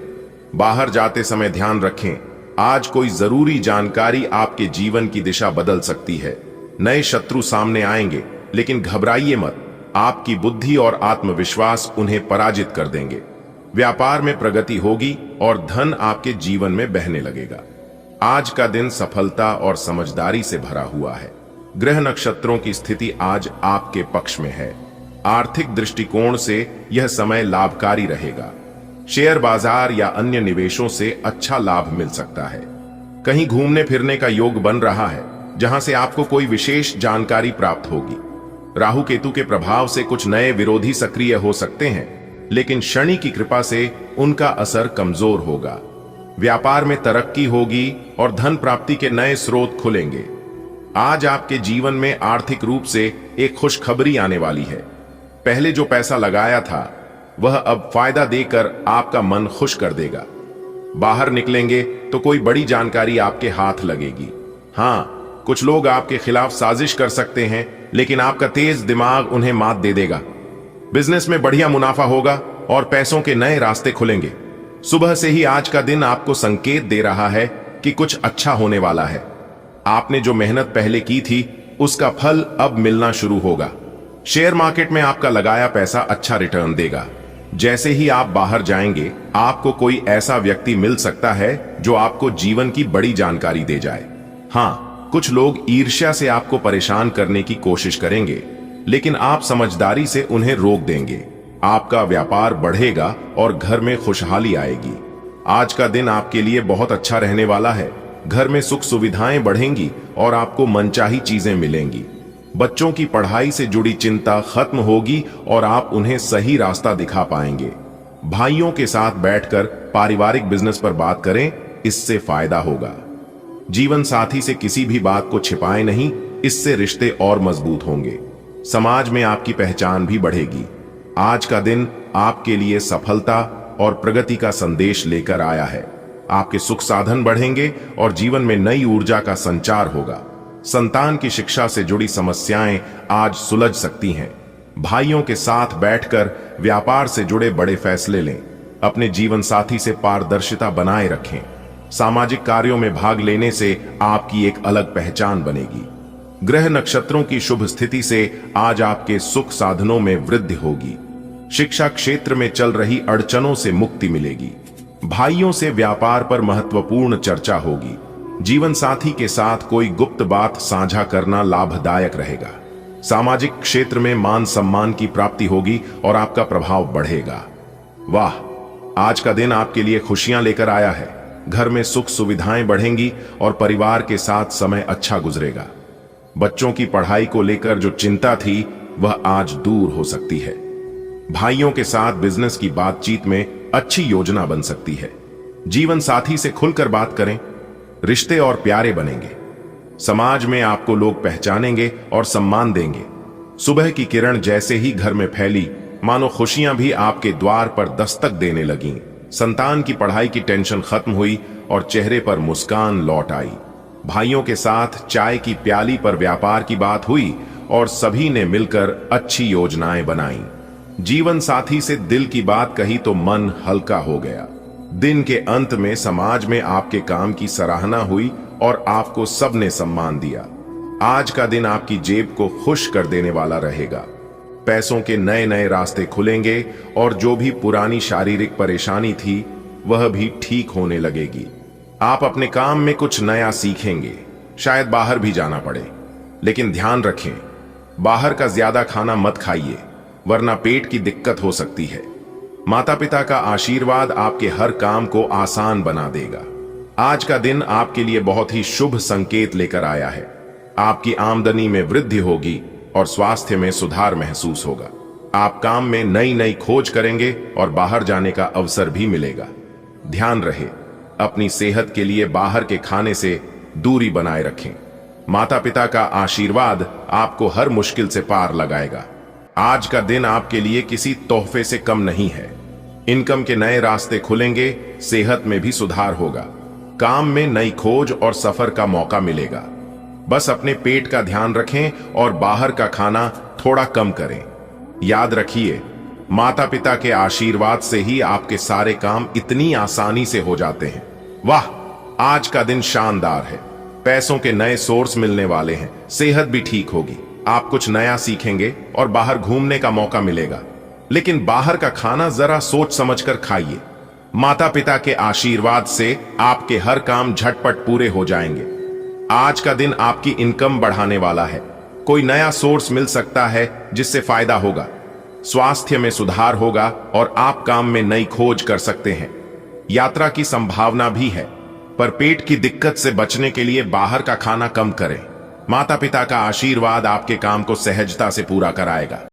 बाहर जाते समय ध्यान रखें, आज कोई जरूरी जानकारी आपके जीवन की दिशा बदल सकती है। नए शत्रु सामने आएंगे, लेकिन घबराइए मत, आपकी बुद्धि और आत्मविश्वास उन्हें पराजित कर देंगे। व्यापार में प्रगति होगी और धन आपके जीवन में बहने लगेगा। आज का दिन सफलता और समझदारी से भरा हुआ है। ग्रह नक्षत्रों की स्थिति आज आपके पक्ष में है। आर्थिक दृष्टिकोण से यह समय लाभकारी रहेगा। शेयर बाजार या अन्य निवेशों से अच्छा लाभ मिल सकता है। कहीं घूमने फिरने का योग बन रहा है, जहां से आपको कोई विशेष जानकारी प्राप्त होगी। राहु केतु के प्रभाव से कुछ नए विरोधी सक्रिय हो सकते हैं, लेकिन शनि की कृपा से उनका असर कमजोर होगा। व्यापार में तरक्की होगी और धन प्राप्ति के नए स्रोत खुलेंगे। आज आपके जीवन में आर्थिक रूप से एक खुशखबरी आने वाली है। पहले जो पैसा लगाया था वह अब फायदा देकर आपका मन खुश कर देगा। बाहर निकलेंगे तो कोई बड़ी जानकारी आपके हाथ लगेगी। हां, कुछ लोग आपके खिलाफ साजिश कर सकते हैं, लेकिन आपका तेज दिमाग उन्हें मात दे देगा। बिजनेस में बढ़िया मुनाफा होगा और पैसों के नए रास्ते खुलेंगे। सुबह से ही आज का दिन आपको संकेत दे रहा है कि कुछ अच्छा होने वाला है। आपने जो मेहनत पहले की थी उसका फल अब मिलना शुरू होगा। शेयर मार्केट में आपका लगाया पैसा अच्छा रिटर्न देगा। जैसे ही आप बाहर जाएंगे, आपको कोई ऐसा व्यक्ति मिल सकता है जो आपको जीवन की बड़ी जानकारी दे जाए। हाँ, कुछ लोग ईर्ष्या से आपको परेशान करने की कोशिश करेंगे, लेकिन आप समझदारी से उन्हें रोक देंगे। आपका व्यापार बढ़ेगा और घर में खुशहाली आएगी। आज का दिन आपके लिए बहुत अच्छा रहने वाला है। घर में सुख सुविधाएं बढ़ेंगी और आपको मनचाही चीजें मिलेंगी। बच्चों की पढ़ाई से जुड़ी चिंता खत्म होगी और आप उन्हें सही रास्ता दिखा पाएंगे। भाइयों के साथ बैठकर पारिवारिक बिजनेस पर बात करें, इससे फायदा होगा। जीवन साथी से किसी भी बात को छिपाएं नहीं, इससे रिश्ते और मजबूत होंगे। समाज में आपकी पहचान भी बढ़ेगी। आज का दिन आपके लिए सफलता और प्रगति का संदेश लेकर आया है। आपके सुख साधन बढ़ेंगे और जीवन में नई ऊर्जा का संचार होगा। संतान की शिक्षा से जुड़ी समस्याएं आज सुलझ सकती हैं। भाइयों के साथ बैठकर व्यापार से जुड़े बड़े फैसले लें। अपने जीवन साथी से पारदर्शिता बनाए रखें। सामाजिक कार्यों में भाग लेने से आपकी एक अलग पहचान बनेगी। ग्रह नक्षत्रों की शुभ स्थिति से आज आपके सुख साधनों में वृद्धि होगी। शिक्षा क्षेत्र में चल रही अड़चनों से मुक्ति मिलेगी। भाइयों से व्यापार पर महत्वपूर्ण चर्चा होगी। जीवन साथी के साथ कोई गुप्त बात साझा करना लाभदायक रहेगा। सामाजिक क्षेत्र में मान सम्मान की प्राप्ति होगी और आपका प्रभाव बढ़ेगा। वाह, आज का दिन आपके लिए खुशियां लेकर आया है। घर में सुख सुविधाएं बढ़ेंगी और परिवार के साथ समय अच्छा गुजरेगा। बच्चों की पढ़ाई को लेकर जो चिंता थी वह आज दूर हो सकती है। भाइयों के साथ बिजनेस की बातचीत में अच्छी योजना बन सकती है। जीवन साथी से खुलकर बात करें, रिश्ते और प्यारे बनेंगे। समाज में आपको लोग पहचानेंगे और सम्मान देंगे। सुबह की किरण जैसे ही घर में फैली, मानो खुशियां भी आपके द्वार पर दस्तक देने लगीं। संतान की पढ़ाई की टेंशन खत्म हुई और चेहरे पर मुस्कान लौट आई। भाइयों के साथ चाय की प्याली पर व्यापार की बात हुई और सभी ने मिलकर अच्छी योजनाएं बनाई। जीवन साथी से दिल की बात कही तो मन हल्का हो गया। दिन के अंत में समाज में आपके काम की सराहना हुई और आपको सबने सम्मान दिया। आज का दिन आपकी जेब को खुश कर देने वाला रहेगा। पैसों के नए नए रास्ते खुलेंगे और जो भी पुरानी शारीरिक परेशानी थी वह भी ठीक होने लगेगी। आप अपने काम में कुछ नया सीखेंगे। शायद बाहर भी जाना पड़े, लेकिन ध्यान रखें, बाहर का ज्यादा खाना मत खाइए, वरना पेट की दिक्कत हो सकती है। माता पिता का आशीर्वाद आपके हर काम को आसान बना देगा। आज का दिन आपके लिए बहुत ही शुभ संकेत लेकर आया है। आपकी आमदनी में वृद्धि होगी और स्वास्थ्य में सुधार महसूस होगा। आप काम में नई नई खोज करेंगे और बाहर जाने का अवसर भी मिलेगा। ध्यान रहे, अपनी सेहत के लिए बाहर के खाने से दूरी बनाए रखें। माता पिता का आशीर्वाद आपको हर मुश्किल से पार लगाएगा। आज का दिन आपके लिए किसी तोहफे से कम नहीं है। इनकम के नए रास्ते खुलेंगे, सेहत में भी सुधार होगा। काम में नई खोज और सफर का मौका मिलेगा। बस अपने पेट का ध्यान रखें और बाहर का खाना थोड़ा कम करें। याद रखिए, माता पिता के आशीर्वाद से ही आपके सारे काम इतनी आसानी से हो जाते हैं। वाह, आज का दिन शानदार है। पैसों के नए सोर्स मिलने वाले हैं। सेहत भी ठीक होगी। आप कुछ नया सीखेंगे और बाहर घूमने का मौका मिलेगा, लेकिन बाहर का खाना जरा सोच समझकर खाइए। माता पिता के आशीर्वाद से आपके हर काम झटपट पूरे हो जाएंगे। आज का दिन आपकी इनकम बढ़ाने वाला है। कोई नया सोर्स मिल सकता है जिससे फायदा होगा। स्वास्थ्य में सुधार होगा और आप काम में नई खोज कर सकते हैं। यात्रा की संभावना भी है, पर पेट की दिक्कत से बचने के लिए बाहर का खाना कम करें। माता पिता का आशीर्वाद आपके काम को सहजता से पूरा कराएगा।